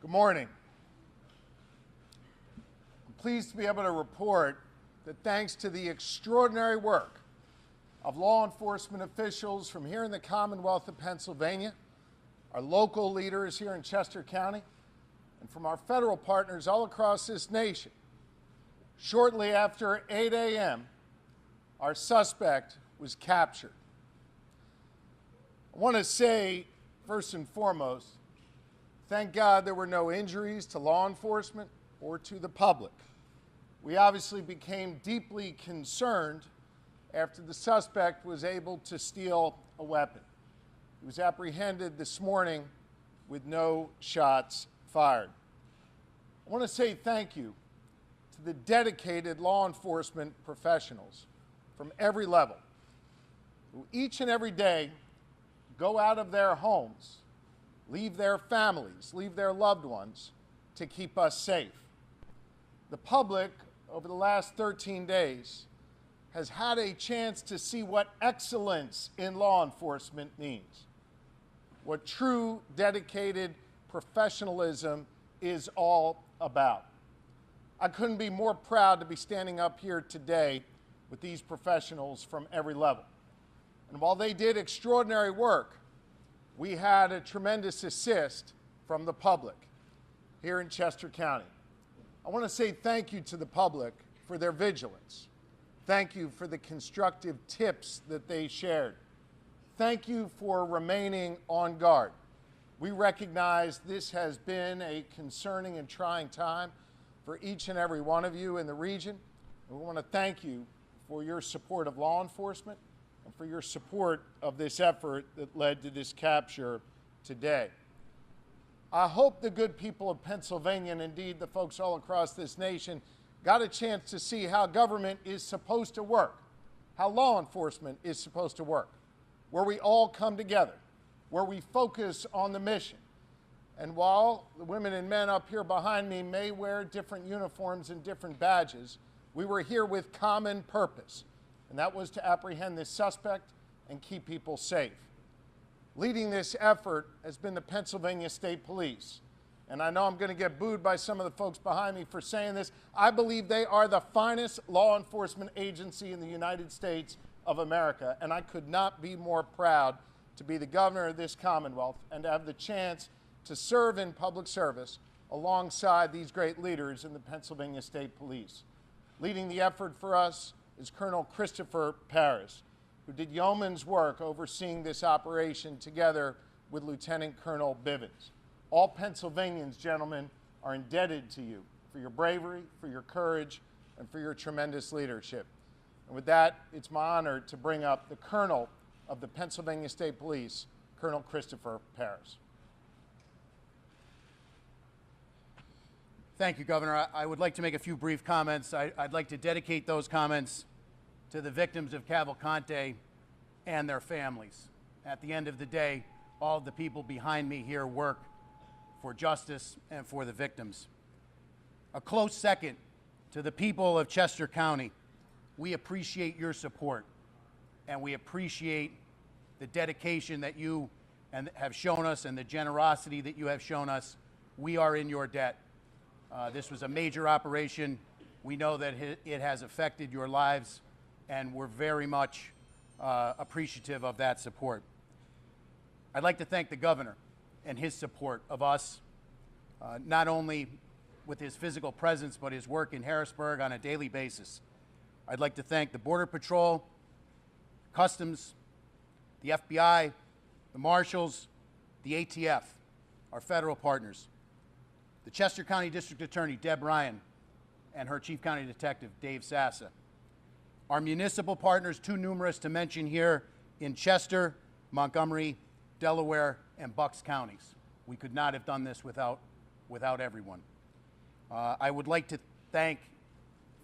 Good morning. I'm pleased to be able to report that thanks to the extraordinary work of law enforcement officials from here in the Commonwealth of Pennsylvania, our local leaders here in Chester County, and from our federal partners all across this nation, shortly after 8 a.m., our suspect was captured. I want to say, first and foremost, thank God there were no injuries to law enforcement or to the public. We obviously became deeply concerned after the suspect was able to steal a weapon. He was apprehended this morning with no shots fired. I want to say thank you to the dedicated law enforcement professionals from every level who each and every day go out of their homes, leave their families, leave their loved ones to keep us safe. The public, over the last 13 days, has had a chance to see what excellence in law enforcement means, what true, dedicated professionalism is all about. I couldn't be more proud to be standing up here today with these professionals from every level. And while they did extraordinary work, we had a tremendous assist from the public here in Chester County. I want to say thank you to the public for their vigilance. Thank you for the constructive tips that they shared. Thank you for remaining on guard. We recognize this has been a concerning and trying time for each and every one of you in the region. And we want to thank you for your support of law enforcement and for your support of this effort that led to this capture today. I hope the good people of Pennsylvania, and indeed the folks all across this nation, got a chance to see how government is supposed to work, how law enforcement is supposed to work, where we all come together, where we focus on the mission. And while the women and men up here behind me may wear different uniforms and different badges, we were here with common purpose, and that was to apprehend this suspect and keep people safe. Leading this effort has been the Pennsylvania State Police. And I know I'm going to get booed by some of the folks behind me for saying this. I believe they are the finest law enforcement agency in the United States of America, and I could not be more proud to be the governor of this Commonwealth and to have the chance to serve in public service alongside these great leaders in the Pennsylvania State Police. Leading the effort for us is Colonel Christopher Paris, who did yeoman's work overseeing this operation together with Lieutenant Colonel Bivens. All Pennsylvanians, gentlemen, are indebted to you for your bravery, for your courage, and for your tremendous leadership. And with that, it's my honor to bring up the Colonel of the Pennsylvania State Police, Colonel Christopher Paris. Thank you, Governor. I would like to make a few brief comments. I'd like to dedicate those comments to the victims of Cavalcante and their families. At the end of the day, all of the people behind me here work for justice and for the victims. A close second to the people of Chester County. We appreciate your support, and we appreciate the dedication that you have shown us and the generosity that you have shown us. We are in your debt. This was a major operation. We know that it has affected your lives, and we're very much appreciative of that support. I'd like to thank the governor and his support of us, not only with his physical presence, but his work in Harrisburg on a daily basis. I'd like to thank the Border Patrol, Customs, the FBI, the Marshals, the ATF, our federal partners, the Chester County District Attorney, Deb Ryan, and her Chief County Detective, Dave Sassa. Our municipal partners, too numerous to mention here in Chester, Montgomery, Delaware, and Bucks counties. We could not have done this without everyone. I would like to thank,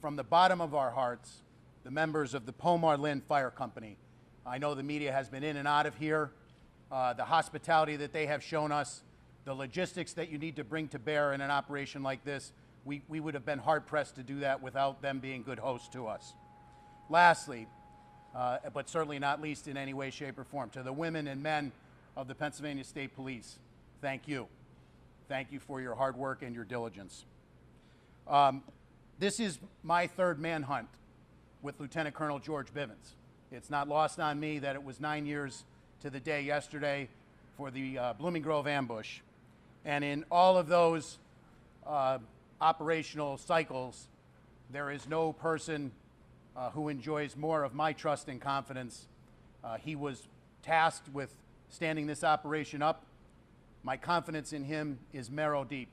from the bottom of our hearts, the members of the Pomar Lynn Fire Company. I know the media has been in and out of here. The hospitality that they have shown us, the logistics that you need to bring to bear in an operation like this, we would have been hard-pressed to do that without them being good hosts to us. Lastly, but certainly not least in any way, shape, or form, to the women and men of the Pennsylvania State Police, thank you Thank you for your hard work and your diligence. This is my third manhunt with Lieutenant Colonel George Bivens. It's not lost on me that it was 9 years to the day yesterday for the Blooming Grove ambush. And in all of those operational cycles, there is no person who enjoys more of my trust and confidence. He was tasked with standing this operation up. My confidence in him is marrow deep.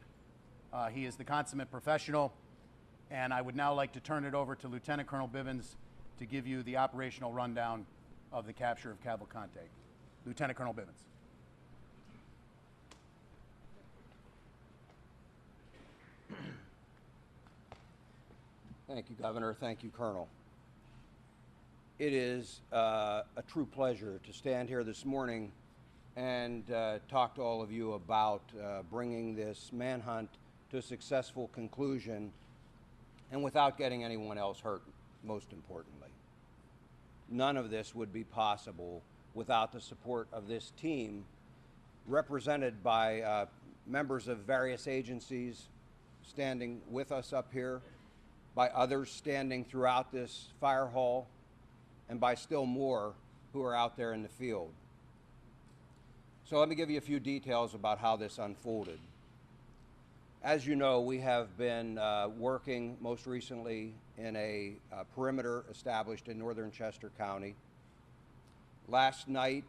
He is the consummate professional, and I would now like to turn it over to Lieutenant Colonel Bivens to give you the operational rundown of the capture of Cavalcante. Lieutenant Colonel Bivens. Thank you, Governor. Thank you, Colonel. It is a true pleasure to stand here this morning and talk to all of you about bringing this manhunt to a successful conclusion, and without getting anyone else hurt, most importantly. None of this would be possible without the support of this team, represented by members of various agencies standing with us up here, by others standing throughout this fire hall, and by still more who are out there in the field. So let me give you a few details about how this unfolded. As you know, we have been working most recently in a perimeter established in northern Chester County. Last night,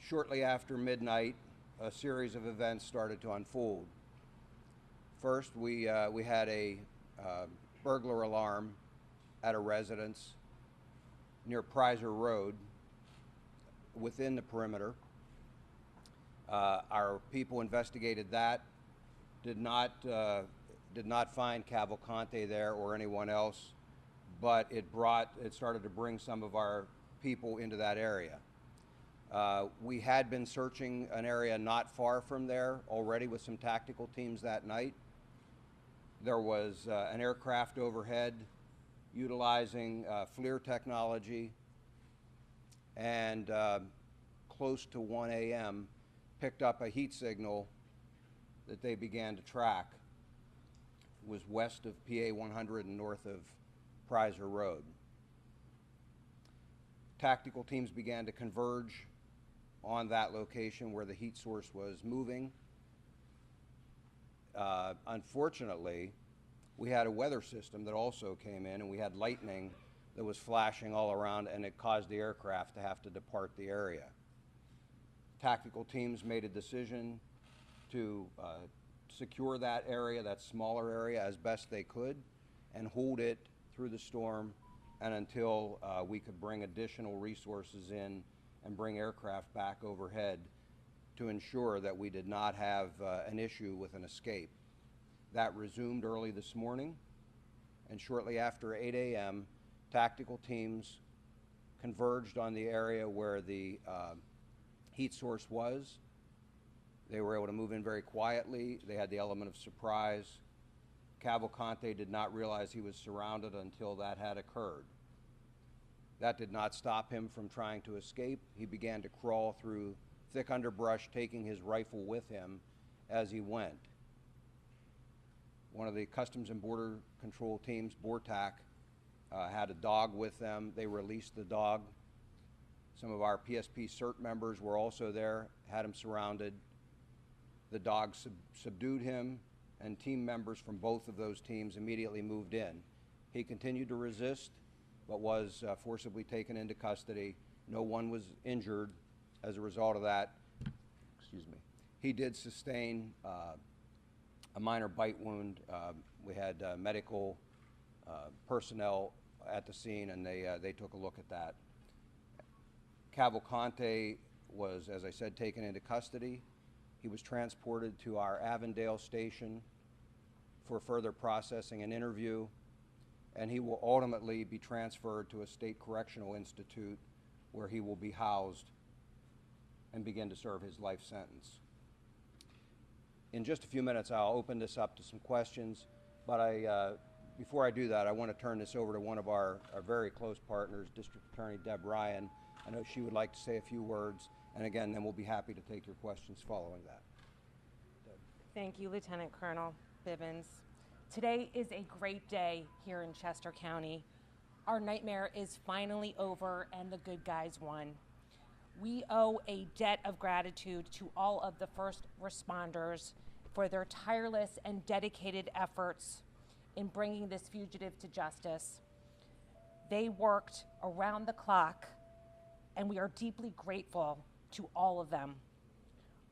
shortly after midnight, a series of events started to unfold. First, we had a burglar alarm at a residence near Prizer Road within the perimeter. Our people investigated that, did not find Cavalcante there or anyone else, but it started to bring some of our people into that area. We had been searching an area not far from there already with some tactical teams that night. There was an aircraft overhead utilizing FLIR technology, and close to 1 a.m. picked up a heat signal that they began to track. It was west of PA 100 and north of Prizer Road. Tactical teams began to converge on that location where the heat source was moving. Unfortunately, we had a weather system that also came in, and we had lightning that was flashing all around, and it caused the aircraft to have to depart the area. Tactical teams made a decision to secure that area, that smaller area, as best they could, and hold it through the storm and until we could bring additional resources in and bring aircraft back overhead to ensure that we did not have an issue with an escape. That resumed early this morning, and shortly after 8 a.m., tactical teams converged on the area where the heat source was. They were able to move in very quietly. They had the element of surprise. Cavalcante did not realize he was surrounded until that had occurred. That did not stop him from trying to escape. He began to crawl through thick underbrush, taking his rifle with him as he went. One of the Customs and Border Control teams, BORTAC, had a dog with them. They released the dog. Some of our PSP CERT members were also there, had him surrounded. The dog subdued him, and team members from both of those teams immediately moved in. He continued to resist, but was forcibly taken into custody. No one was injured as a result of that. Excuse me. He did sustain a minor bite wound. We had medical personnel at the scene, and they took a look at that. Cavalcante was, as I said, taken into custody. He was transported to our Avondale station for further processing and interview, and he will ultimately be transferred to a state correctional institute where he will be housed and begin to serve his life sentence. In just a few minutes, I'll open this up to some questions, but before I do that, I want to turn this over to one of our very close partners, District Attorney Deb Ryan. I know she would like to say a few words, and again, then we'll be happy to take your questions following that. Deb. Thank you, Lieutenant Colonel Bivens. Today is a great day here in Chester County. Our nightmare is finally over and the good guys won. We owe a debt of gratitude to all of the first responders for their tireless and dedicated efforts in bringing this fugitive to justice. They worked around the clock, and we are deeply grateful to all of them.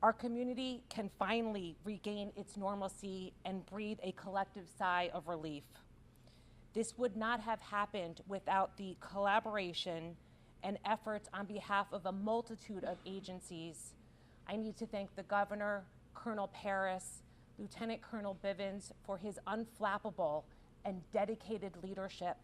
Our community can finally regain its normalcy and breathe a collective sigh of relief. This would not have happened without the collaboration and efforts on behalf of a multitude of agencies. I need to thank the Governor, Colonel Paris, Lieutenant Colonel Bivens for his unflappable and dedicated leadership,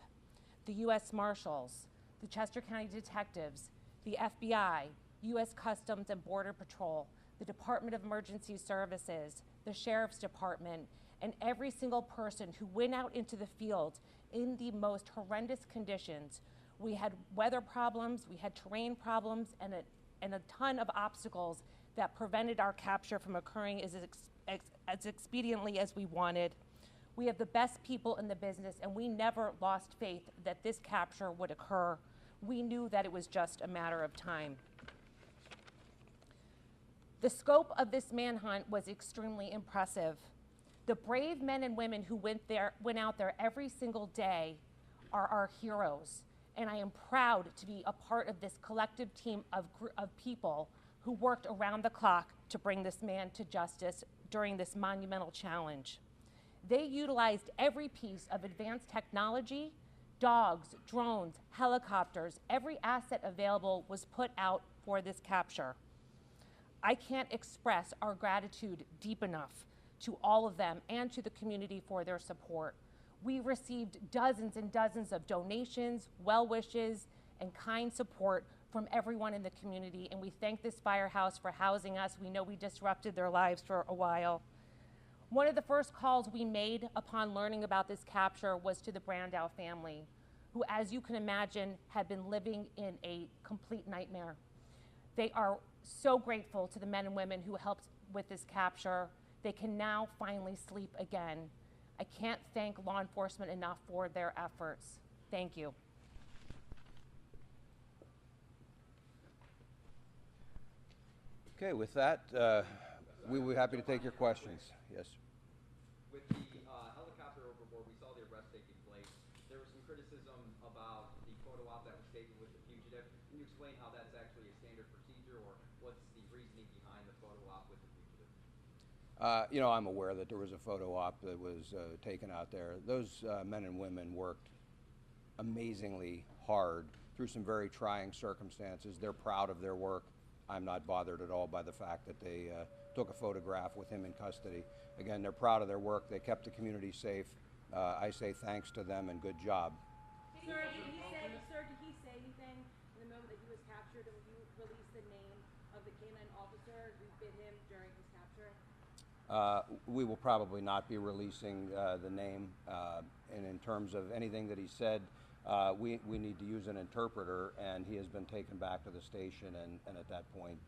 the U.S. Marshals, the Chester County Detectives, the FBI, U.S. Customs and Border Patrol, the Department of Emergency Services, the Sheriff's Department, and every single person who went out into the field in the most horrendous conditions. We had weather problems, we had terrain problems, and a ton of obstacles that prevented our capture from occurring as expediently as we wanted. We have the best people in the business, and we never lost faith that this capture would occur. We knew that it was just a matter of time. The scope of this manhunt was extremely impressive. The brave men and women who went out there every single day are our heroes, and I am proud to be a part of this collective team of people who worked around the clock to bring this man to justice during this monumental challenge. They utilized every piece of advanced technology, dogs, drones, helicopters, every asset available was put out for this capture. I can't express our gratitude deep enough to all of them and to the community for their support. We received dozens and dozens of donations, well wishes, and kind support from everyone in the community, and we thank this firehouse for housing us. We know we disrupted their lives for a while. One of the first calls we made upon learning about this capture was to the Brandow family, who, as you can imagine, had been living in a complete nightmare. They are so grateful to the men and women who helped with this capture. They can now finally sleep again. I can't thank law enforcement enough for their efforts. Thank you. Okay, with that, we will be happy to take your questions. Yes. With the helicopter overboard, we saw the arrest taking place. There was some criticism about the photo op that was taken with the fugitive. Can you explain how that's actually a standard procedure, or what's the reasoning behind the photo op with the fugitive? You know, I'm aware that there was a photo op that was taken out there. Those men and women worked amazingly hard through some very trying circumstances. They're proud of their work. I'm not bothered at all by the fact that they took a photograph with him in custody. Again, they're proud of their work. They kept the community safe. I say thanks to them and good job. Sir, did he say anything in the moment that he was captured, and you released the name of the canine officer who bit him during his capture? We will probably not be releasing the name. And in terms of anything that he said, we need to use an interpreter, and he has been taken back to the station, and at that point,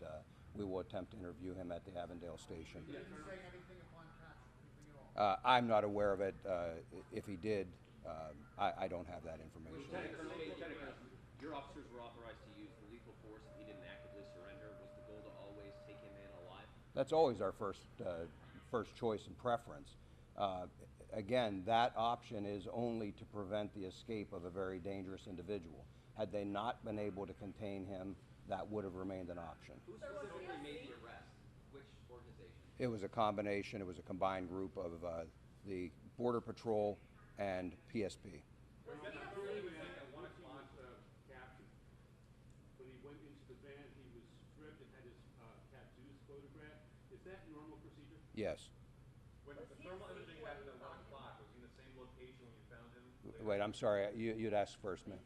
we will attempt to interview him at the Avondale station. He didn't say anything upon capture, anything at all. I'm not aware of it. If he did, I don't have that information. Lieutenant Colonel, your officers were authorized to use lethal force if he didn't actively surrender. Was the goal to always take him in alive? That's always our first choice and preference. Again, that option is only to prevent the escape of a very dangerous individual. Had they not been able to contain him, that would have remained an option. Who specifically made the arrest? Which organization? It was a combination, it was a combined group of the Border Patrol and PSP. Earlier at 1 o'clock caption, when he went into the van, he was stripped and had his tattoos photographed. Is that normal procedure? Yes. When the thermal imaging happened at 1 o'clock, was he in the same location when you found him? Wait, I'm sorry, you'd ask first, ma'am.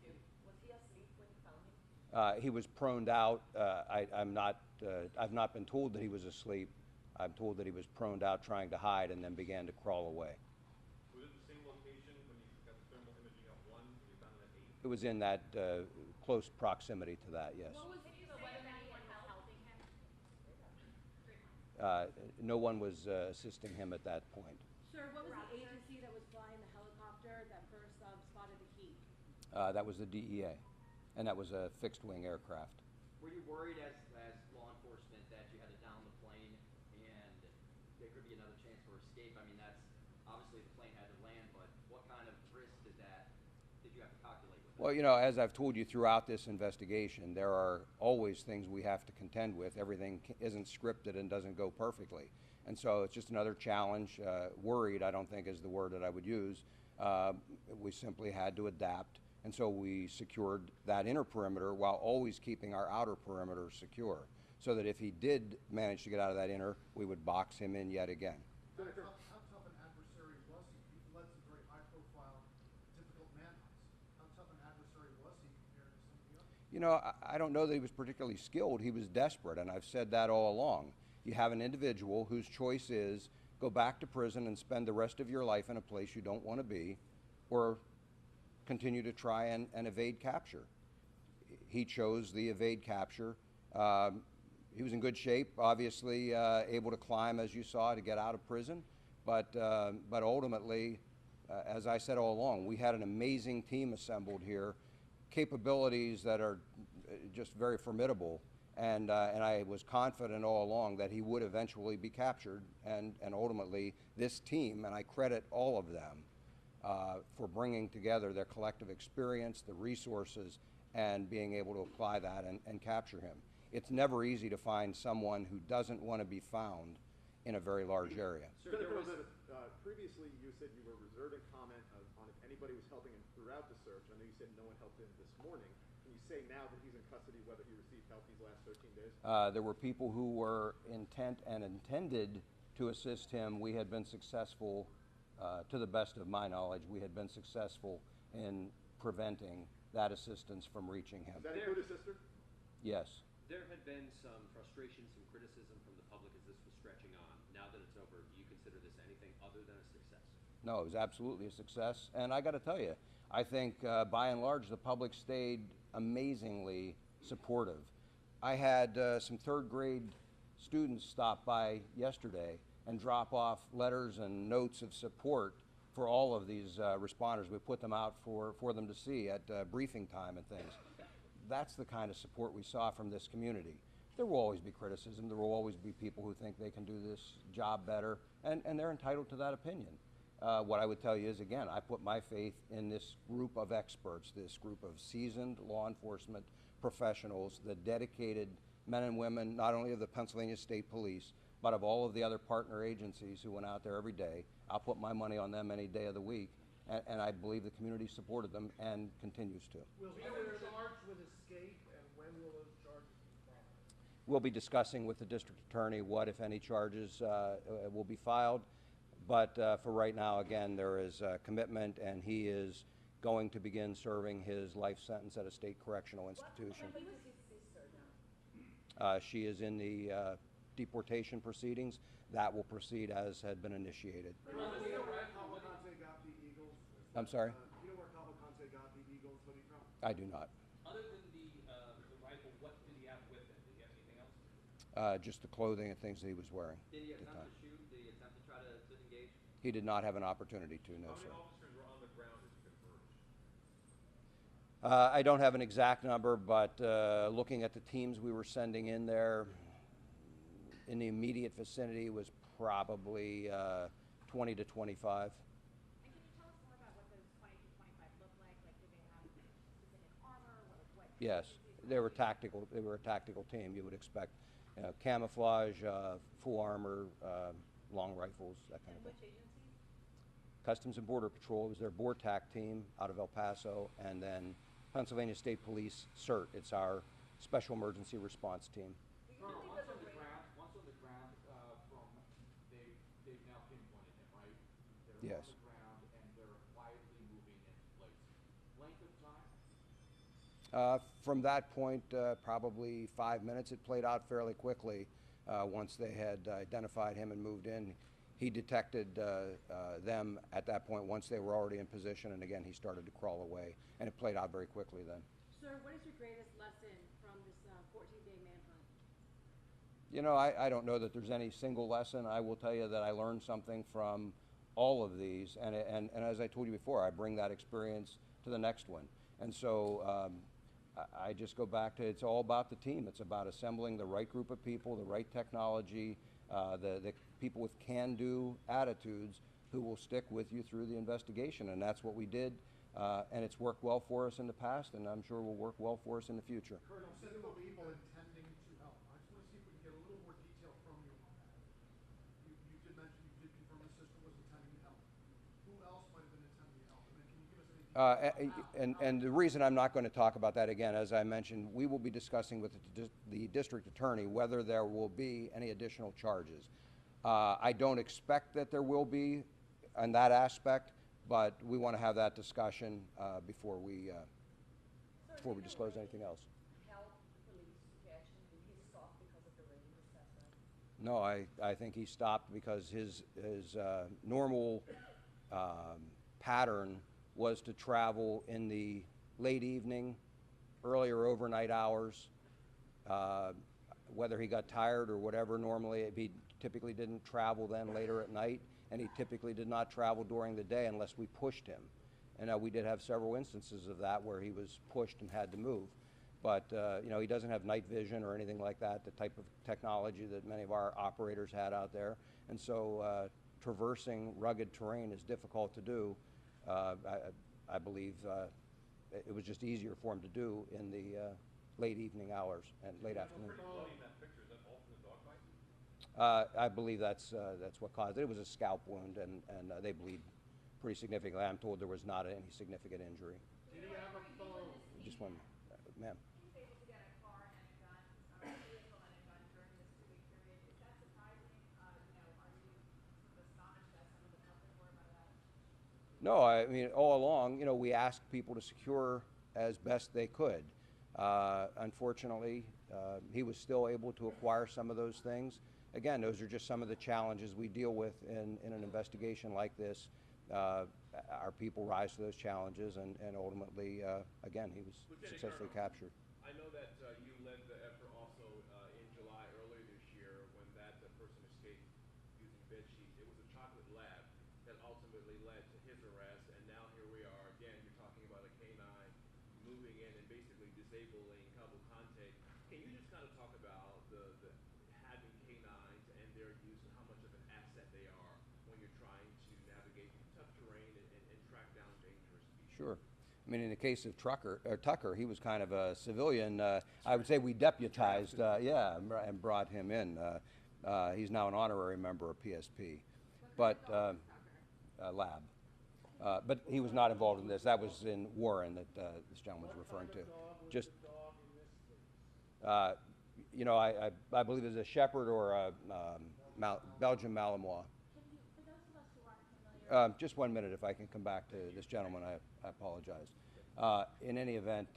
Was he asleep when you found him? He was proned out. I've not been told that he was asleep. I'm told that he was proned out trying to hide and then began to crawl away. Was it the same location when you got the thermal imaging at 1 and you found him at 8? It was in that close proximity to that, yes. What was the weather man was helping him? no one was assisting him at that point. Sir, what was the agency that was flying the helicopter that first spotted the heat? That was the DEA, and that was a fixed-wing aircraft. Were you worried as law enforcement that you had to down the plane and there could be another chance for escape? I mean, that's obviously the plane had to land, but what kind of risk did you have to calculate with that? Well, you know, as I've told you throughout this investigation, there are always things we have to contend with. Everything isn't scripted and doesn't go perfectly. And so it's just another challenge. Worried, I don't think, is the word that I would use. We simply had to adapt. And so we secured that inner perimeter while always keeping our outer perimeter secure, so that if he did manage to get out of that inner, we would box him in yet again. How tough an adversary was he? He led some very high-profile, difficult manhunts. How tough an adversary was he compared to some of the others? You know, I don't know that he was particularly skilled. He was desperate, and I've said that all along. You have an individual whose choice is go back to prison and spend the rest of your life in a place you don't want to be, or continue to try and evade capture. He chose the evade capture. He was in good shape, obviously able to climb, as you saw, to get out of prison. But ultimately, as I said all along, we had an amazing team assembled here, capabilities that are just very formidable. And I was confident all along that he would eventually be captured. And ultimately, this team, and I credit all of them, for bringing together their collective experience, the resources, and being able to apply that and capture him. It's never easy to find someone who doesn't want to be found in a very large area. Previously, you said you were reserving comment on if anybody was helping him throughout the search. I know you said no one helped him this morning. Can you say now that he's in custody whether he received help these last 13 days? There were people who were intent and intended to assist him. We had been successful. To the best of my knowledge, we had been successful in preventing that assistance from reaching him. Does that include his sister? Yes. There had been some frustration, some criticism from the public as this was stretching on. Now that it's over, do you consider this anything other than a success? No, it was absolutely a success. And I got to tell you, I think by and large the public stayed amazingly supportive. I had some third grade students stop by yesterday and drop off letters and notes of support for all of these responders. We put them out for them to see at briefing time and things. That's the kind of support we saw from this community. There will always be criticism. There will always be people who think they can do this job better, and they're entitled to that opinion. What I would tell you is, again, I put my faith in this group of experts, this group of seasoned law enforcement professionals, the dedicated men and women, not only of the Pennsylvania State Police, but of all of the other partner agencies who went out there every day. I'll put my money on them any day of the week, and I believe the community supported them and continues to. Will he be charged with escape, and when will those charges be filed? We'll be discussing with the district attorney what, if any, charges will be filed. But for right now, again, there is a commitment, and he is going to begin serving his life sentence at a state correctional institution. When was his sister now? She is in the deportation proceedings. That will proceed as had been initiated. Do you know where Cavalcante got the eagles? I'm sorry? Do you know where Cavalcante got the eagles hoodie from? I do not. Other than the rifle, what did he have with him? Did he have anything else? Just the clothing and things that he was wearing. Did he at the attempt time. to shoot? Did he attempt to try to disengage? He did not have an opportunity to, no, sir. Officers were on the ground as you converged. I don't have an exact number, but looking at the teams we were sending in there, in the immediate vicinity was probably 20 to 25. And can you tell us more about what those 20 to 25 look like? Like, did they have specific armor? What Yes, they were tactical. They were a tactical team. You would expect camouflage, full armor, long rifles, that kind of thing. which agencies? Customs and Border Patrol was their BORTAC team out of El Paso, and then Pennsylvania State Police CERT. It's our Special Emergency Response Team. Once on the ground, they've now pinpointed him, right? They're Yes. on the ground and they're quietly moving into place. Length of time? From that point, probably 5 minutes. It played out fairly quickly once they had identified him and moved in. He detected them at that point once they were already in position, and again, he started to crawl away, and it played out very quickly then. Sir, what is your greatest lesson from this 14-day manhunt? You know, I don't know that there's any single lesson. I will tell you that I learned something from all of these, and as I told you before, I bring that experience to the next one. And so I just go back to, it's all about the team. It's about assembling the right group of people, the right technology, the people with can-do attitudes who will stick with you through the investigation, and that's what we did. And it's worked well for us in the past, and I'm sure will work well for us in the future. Colonel, said there were people intending to help. I just want to see if we can get a little more detail from you on that. You did mention, you did confirm the sister was intending to help. Who else might have been intending to help? And then can you give us any details? And the reason I'm not going to talk about that again, as I mentioned, we will be discussing with the district attorney whether there will be any additional charges. I don't expect that there will be on that aspect, but we want to have that discussion before we disclose anything else. Help police to catch him? Did he stop because of the rain? Is that right? No, I think he stopped because his normal pattern was to travel in the late evening, early or overnight hours. Whether he got tired or whatever, normally he typically didn't travel then later at night, and he typically did not travel during the day unless we pushed him. And we did have several instances of that where he was pushed and had to move. But you know, he doesn't have night vision or anything like that, the type of technology that many of our operators had out there. And so traversing rugged terrain is difficult to do. I believe it was just easier for him to do in the late evening hours and late afternoon. I believe that's what caused it. It was a scalp wound, and they bleed pretty significantly. I'm told there was not any significant injury. Did he have a phone? Just one, ma'am. He was able to get a car and a gun, a vehicle and a gun during this 2-week period. Is that surprising? Are you sort of astonished that some of the public were by that? No, I mean, all along, you know, we asked people to secure as best they could. Unfortunately, he was still able to acquire some of those things. Again, those are just some of the challenges we deal with in an investigation like this. Our people rise to those challenges, and ultimately, again, he was successfully captured. I know that you led the effort also in July earlier this year when that person escaped using bed sheets. It was a chocolate lab that ultimately led to his arrest, and now here we are again. You're talking about a canine moving in and basically disabling Cavalcante. Can you just kind of talk about the having canines and their use and how much of an asset they are when you're trying to navigate tough terrain and track down dangerous people? Sure. I mean, in the case of Tucker, he was kind of a civilian. I would say we deputized, and brought him in. He's now an honorary member of PSP, but lab. But he was not involved in this. That was in Warren that this gentleman was referring to. Just, you know, I believe it's a Shepherd or a Belgian Malinois. For those of us who aren't familiar, Just 1 minute, if I can come back to this gentleman, I apologize. In any event,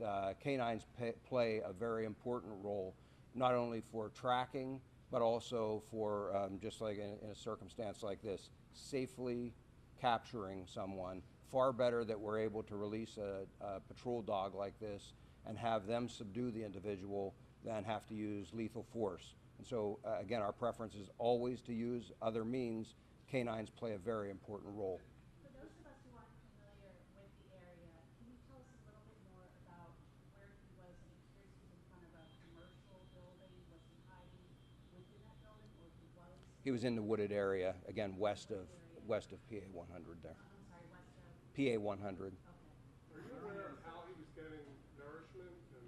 canines play a very important role, not only for tracking, but also for, just like in a circumstance like this, safely capturing someone. Far better that we're able to release a patrol dog like this and have them subdue the individual than have to use lethal force. And so, again, our preference is always to use other means. Canines play a very important role. for those of us who aren't familiar with the area, can you tell us a little bit more about where he was? It appears he's in front of a commercial building. Was he hiding within that building, or he was? He was in the wooded area, again, west of PA 100 there. I'm sorry, west of. PA 100. Okay. Are you aware of how he was getting nourishment and,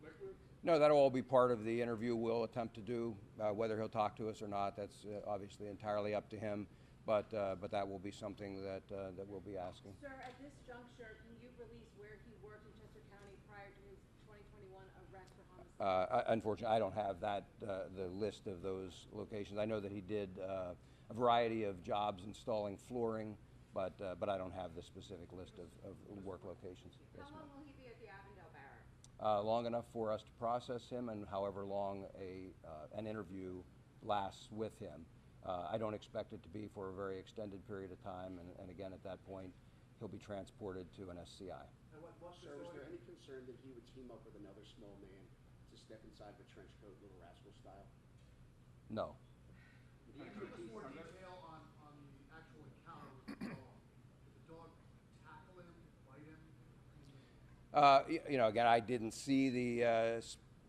liquids? No, that'll all be part of the interview we'll attempt to do. Whether he'll talk to us or not, that's obviously entirely up to him. But that will be something that we'll be asking. Sir, at this juncture, can you release where he worked in Chester County prior to his 2021 arrest for homicide? Unfortunately, I don't have that the list of those locations. I know that he did a variety of jobs installing flooring, but I don't have the specific list of work locations. How long will he be at the Avondale Barracks? Long enough for us to process him, and however long an interview lasts with him. I don't expect it to be for a very extended period of time, and again, at that point, he'll be transported to an SCI. Sir, is there any concern that he would team up with another small man to step inside of a trench coat, Little Rascal style? No. Can you give us more detail on the actual encounter with the dog? Did the dog tackle him, bite him? You know, again, I didn't see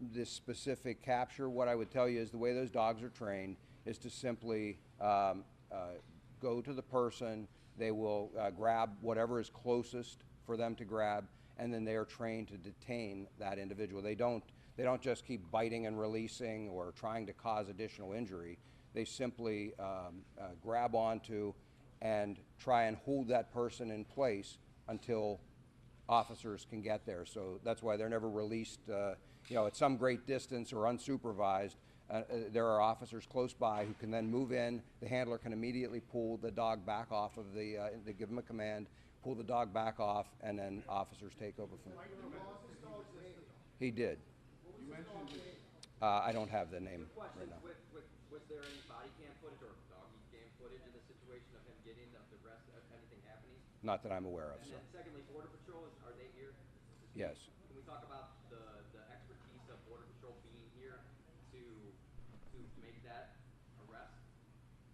this specific capture. What I would tell you is the way those dogs are trained is to simply go to the person. They will grab whatever is closest for them to grab, and then they are trained to detain that individual. They don't just keep biting and releasing or trying to cause additional injury. They simply grab onto and try and hold that person in place until officers can get there. So that's why they're never released, you know, at some great distance or unsupervised. There are officers close by who can then move in. The handler can immediately pull the dog back off of they give them a command, pull the dog back off, and then officers take over from there. He did. I don't have the name right now. Was there any body cam footage or doggy cam footage in the situation of him getting the arrest, of anything happening? Not that I'm aware of, And sir. then secondly, Border Patrol, are they here? Yes. Can we talk about the expertise of Border Patrol being here to make that arrest?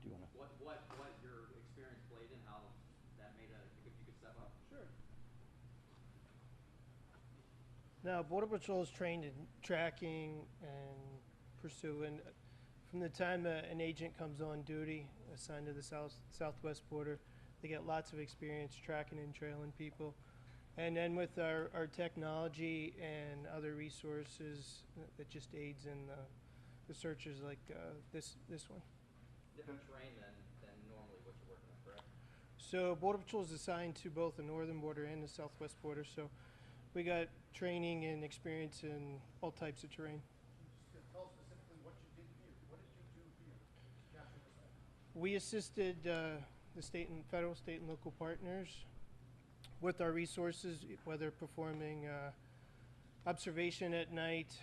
Do you want to? What your experience played in, how that made you could step up? Sure. Now, Border Patrol is trained in tracking and pursuing. From the time an agent comes on duty, assigned to the southwest border, they get lots of experience tracking and trailing people. And then with our technology and other resources, that just aids in the searches like this one. Different terrain than normally what you're working with, correct? So Border Patrol is assigned to both the northern border and the southwest border. So we got training and experience in all types of terrain. Just tell us specifically what you did here. What did you do here to capture this man? We assisted the state and local partners with our resources, whether performing observation at night,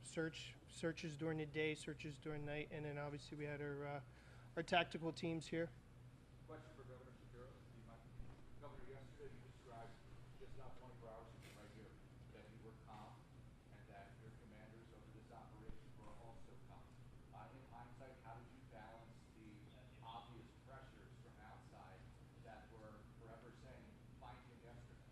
searches during the day, searches during night, and then obviously we had our tactical teams here. Question for Governor Shapiro, if you mind. Governor, yesterday you described just now 24 hours ago right here that you were calm and that your commanders over this operation were also calm. In hindsight, how did you balance the obvious pressures from outside that were forever saying, find him yesterday?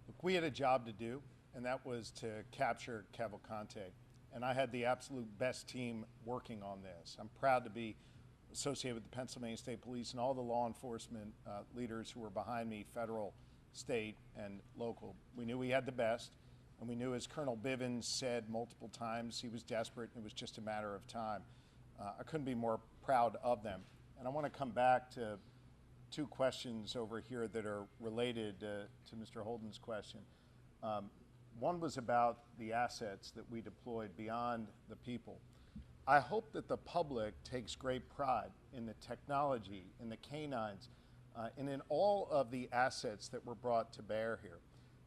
Look, we had a job to do, and that was to capture Cavalcante. And I had the absolute best team working on this. I'm proud to be associated with the Pennsylvania State Police and all the law enforcement leaders who were behind me, federal, state, and local. We knew we had the best, and we knew, as Colonel Bivens said multiple times, he was desperate and it was just a matter of time. I couldn't be more proud of them. And I want to come back to two questions over here that are related to Mr. Holden's question. One was about the assets that we deployed beyond the people. I hope that the public takes great pride in the technology, in the canines, and in all of the assets that were brought to bear here.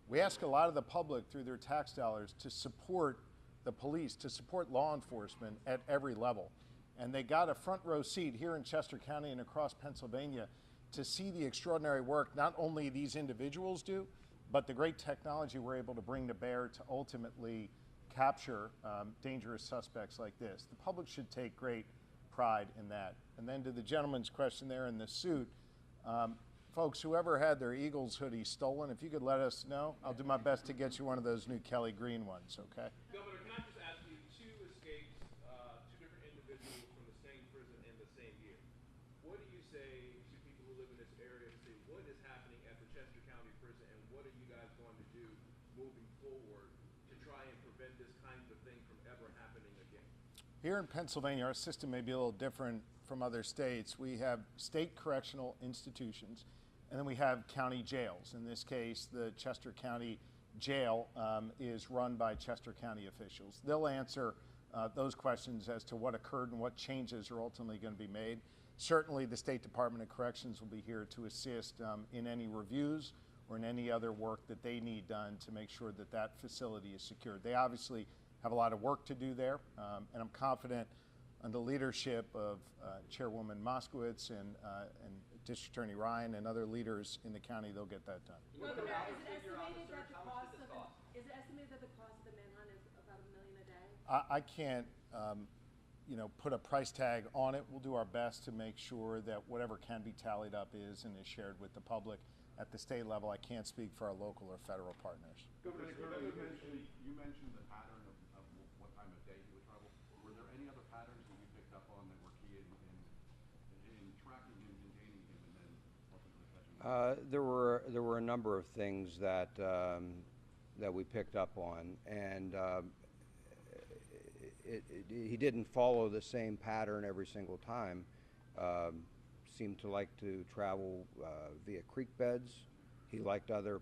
We ask a lot of the public through their tax dollars to support the police, to support law enforcement at every level. And they got a front row seat here in Chester County and across Pennsylvania to see the extraordinary work not only these individuals do, but the great technology we're able to bring to bear to ultimately capture dangerous suspects like this. The public should take great pride in that. And then to the gentleman's question there in the suit, folks, whoever had their Eagles hoodie stolen, if you could let us know, I'll do my best to get you one of those new Kelly Green ones, okay? Governor, can I just ask you, two escapes, two different individuals from the same prison in the same year. What do you say to people who live in this area to see what is happening at the Chester County Prison, and what are you guys going to do moving forward to try and prevent this kind of thing from ever happening again? Here in Pennsylvania, our system may be a little different from other states. We have state correctional institutions, and then we have county jails. In this case, the Chester County Jail is run by Chester County officials. They'll answer those questions as to what occurred and what changes are ultimately going to be made. Certainly, the State Department of Corrections will be here to assist in any reviews or in any other work that they need done to make sure that that facility is secured. They obviously have a lot of work to do there, and I'm confident under the leadership of Chairwoman Moskowitz and District Attorney Ryan and other leaders in the county, they'll get that done. Is it estimated that the cost of the manhunt is about $1 million a day? I can't put a price tag on it. We'll do our best to make sure that whatever can be tallied up is and is shared with the public. At the state level, I can't speak for our local or federal partners. Governor, you mentioned the pattern of what time of day he would travel. Were there any other patterns that you picked up on that were key in tracking him, containing him, and then ultimately catching him? There were a number of things that that we picked up on, and he didn't follow the same pattern every single time. Seemed to like to travel via creek beds. He liked other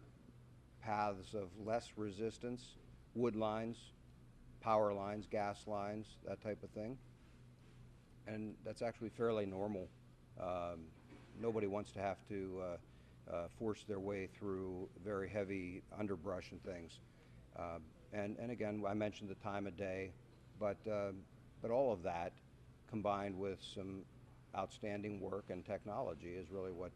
paths of less resistance, wood lines, power lines, gas lines, that type of thing. And that's actually fairly normal. Nobody wants to have to force their way through very heavy underbrush and things. And again, I mentioned the time of day, but all of that combined with some outstanding work and technology is really what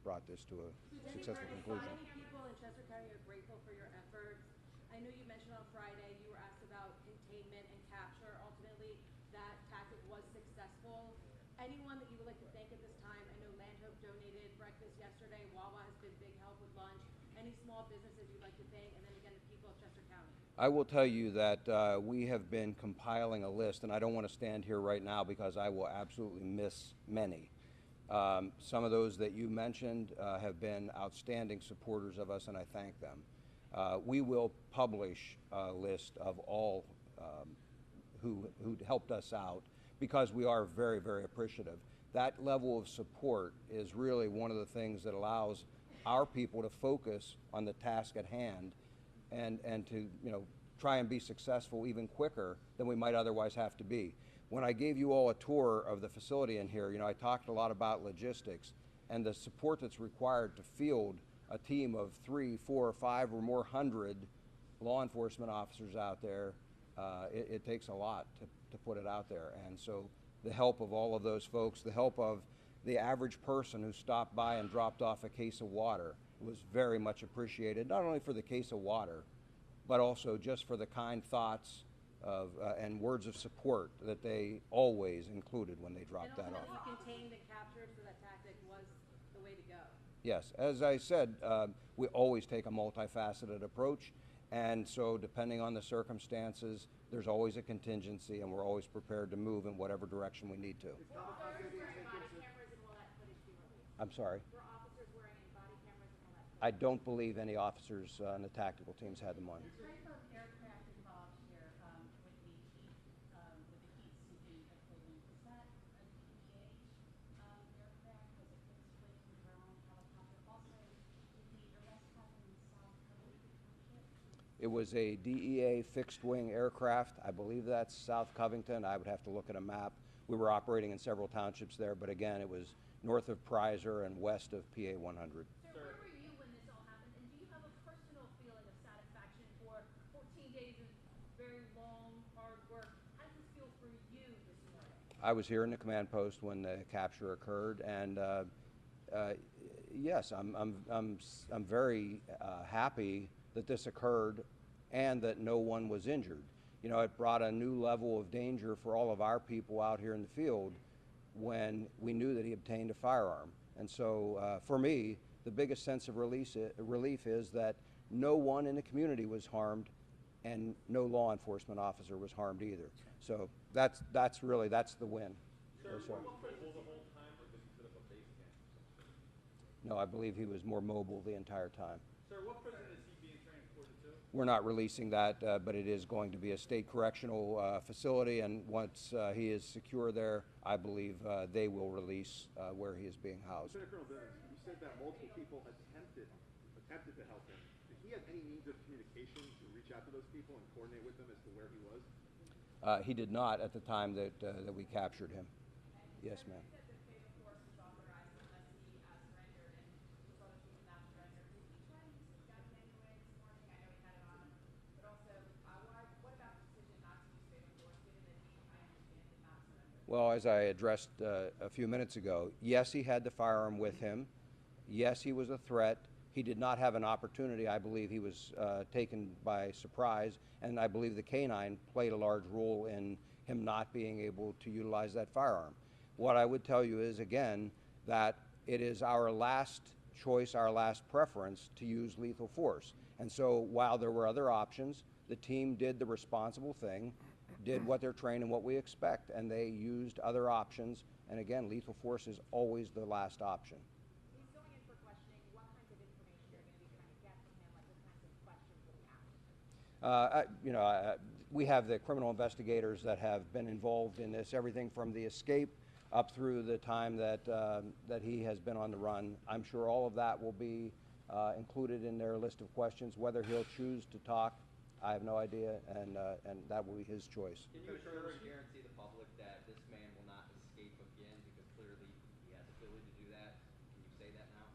brought this to a successful conclusion. How many people in Chester County are grateful for your efforts? I know you mentioned on Friday you were asked about containment and capture. Ultimately, that tactic was successful. Anyone that you would like to thank at this time? I know Land Hope donated breakfast yesterday. Wawa has been big help with lunch. Any small businesses you'd like to thank? And then again, the people of Chester County. I will tell you that we have been compiling a list, and I don't want to stand here right now because I will absolutely miss many. Some of those that you mentioned have been outstanding supporters of us, and I thank them. We will publish a list of all who helped us out because we are very, very appreciative. That level of support is really one of the things that allows our people to focus on the task at hand and to try and be successful even quicker than we might otherwise have to be. When I gave you all a tour of the facility in here, I talked a lot about logistics and the support that's required to field a team of 3, 4, 5 or more hundred law enforcement officers out there. It takes a lot to put it out there, and so the help of all of those folks, the help of the average person who stopped by and dropped off a case of water was very much appreciated, not only for the case of water, but also just for the kind thoughts of, and words of support that they always included when they dropped that off. You contained and captured, so that tactic was the way to go. Yes, as I said, we always take a multifaceted approach, and so depending on the circumstances, there's always a contingency, and we're always prepared to move in whatever direction we need to. I'm sorry? Were officers wearing any body cameras and all that? I don't believe any officers on the tactical teams had them on. The type of aircraft involved here with the heat-seeking equipment, is that a DEH aircraft? Was it fixed wing, drone, helicopter? Also, did the arrest happen in South Covington Township? It was a DEA fixed wing aircraft. I believe that's South Covington. I would have to look at a map. We were operating in several townships there, but again, it was north of Prizer and west of PA 100. Sir, where were you when this all happened? And do you have a personal feeling of satisfaction for 14 days of very long, hard work? How does this feel for you this morning? I was here in the command post when the capture occurred, and yes, I'm very happy that this occurred and that no one was injured. It brought a new level of danger for all of our people out here in the field when we knew that he obtained a firearm. And so for me, the biggest sense of relief is that no one in the community was harmed and no law enforcement officer was harmed either. So that's the win. Sir, was the whole time, or did he set up a base camp? No, I believe he was more mobile the entire time. Sir, what prison is he being transported to? We're not releasing that, but it is going to be a state correctional facility, and once he is secure there, I believe they will release where he is being housed. Lieutenant Colonel Bivens, you said that multiple people attempted to help him. Did he have any means of communication to reach out to those people and coordinate with them as to where he was? He did not at the time that we captured him. Yes, ma'am. Well, as I addressed a few minutes ago, yes, he had the firearm with him. Yes, he was a threat. He did not have an opportunity. I believe he was taken by surprise, and I believe the canine played a large role in him not being able to utilize that firearm. What I would tell you is, again, that it is our last choice, our last preference to use lethal force. And so while there were other options, the team did the responsible thing, did what they're trained and what we expect, and they used other options. And again, lethal force is always the last option. He's going in for questioning. What kinds of information you're going to be trying to get from him? Like what kinds of questions will he ask? We have the criminal investigators that have been involved in this, everything from the escape up through the time that he has been on the run. I'm sure all of that will be included in their list of questions. Whether he'll choose to talk, I have no idea, and that will be his choice. Can you assure and guarantee the public that this man will not escape again, because clearly he has the ability to do that? Can you say that now?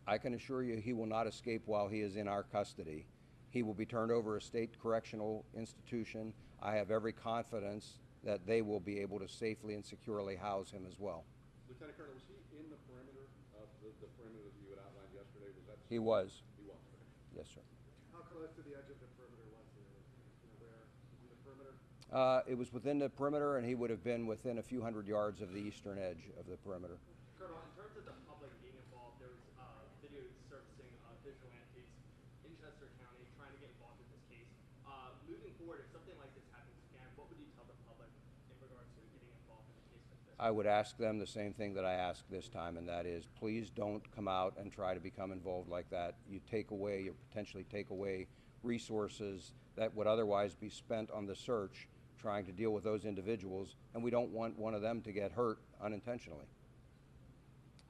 I can assure you he will not escape while he is in our custody. He will be turned over to a state correctional institution. I have every confidence that they will be able to safely and securely house him as well. Lieutenant Colonel, was he in the perimeter of the perimeter that you had outlined yesterday? Was that? He was. He was. Yes, sir. How close to the edge of the perimeter was he? Where was he the perimeter? It was within the perimeter, and he would have been within a few hundred yards of the eastern edge of the perimeter. Colonel, in terms of the public being involved, there was videos surfacing of vigilantes in Chester County trying to get involved in this case. Moving forward, if something like this happens again, what would you tell the public in regards to getting involved in a case like this? I would ask them the same thing that I asked this time, and that is, please don't come out and try to become involved like that. You potentially take away resources that would otherwise be spent on the search trying to deal with those individuals, and we don't want one of them to get hurt unintentionally.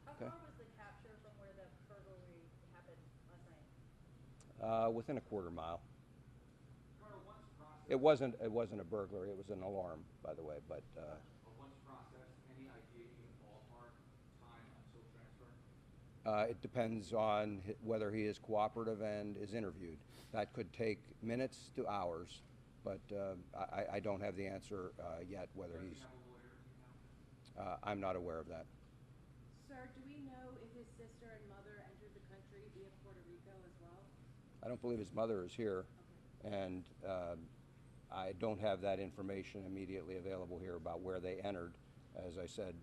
How far was the capture from where the burglary happened last night? Within a quarter mile. Colonel, once processed, It wasn't a burglary, it was an alarm, by the way, but once processed, any idea even ballpark time until transfer? it depends on whether he is cooperative and is interviewed. That could take minutes to hours, but I don't have the answer yet whether Does he's... he have a lawyer, do you know? I'm not aware of that. Sir, do we know if his sister and mother entered the country via Puerto Rico as well? I don't believe his mother is here, and I don't have that information immediately available here about where they entered. As I said,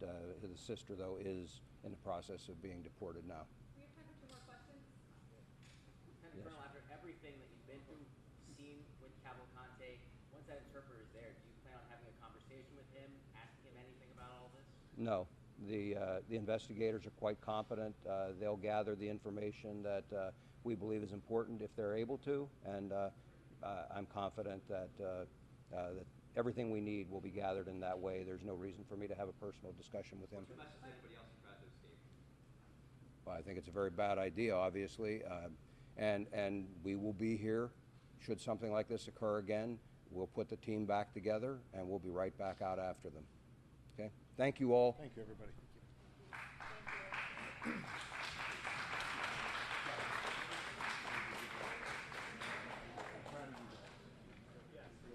his sister, though, is in the process of being deported now. We have time for 2 more questions. Lieutenant Colonel, after everything that you've been through, seen with Cavalcante, once that interpreter is there, do you plan on having a conversation with him, asking him anything about all this? No. The investigators are quite competent. They'll gather the information that we believe is important if they're able to, and I'm confident that everything we need will be gathered in that way. There's no reason for me to have a personal discussion with him. What's your message to anybody else who tried to escape? Well, I think it's a very bad idea, obviously, and we will be here should something like this occur again. We'll put the team back together, and we'll be right back out after them. Okay? Thank you all. Thank you, everybody. Thank you.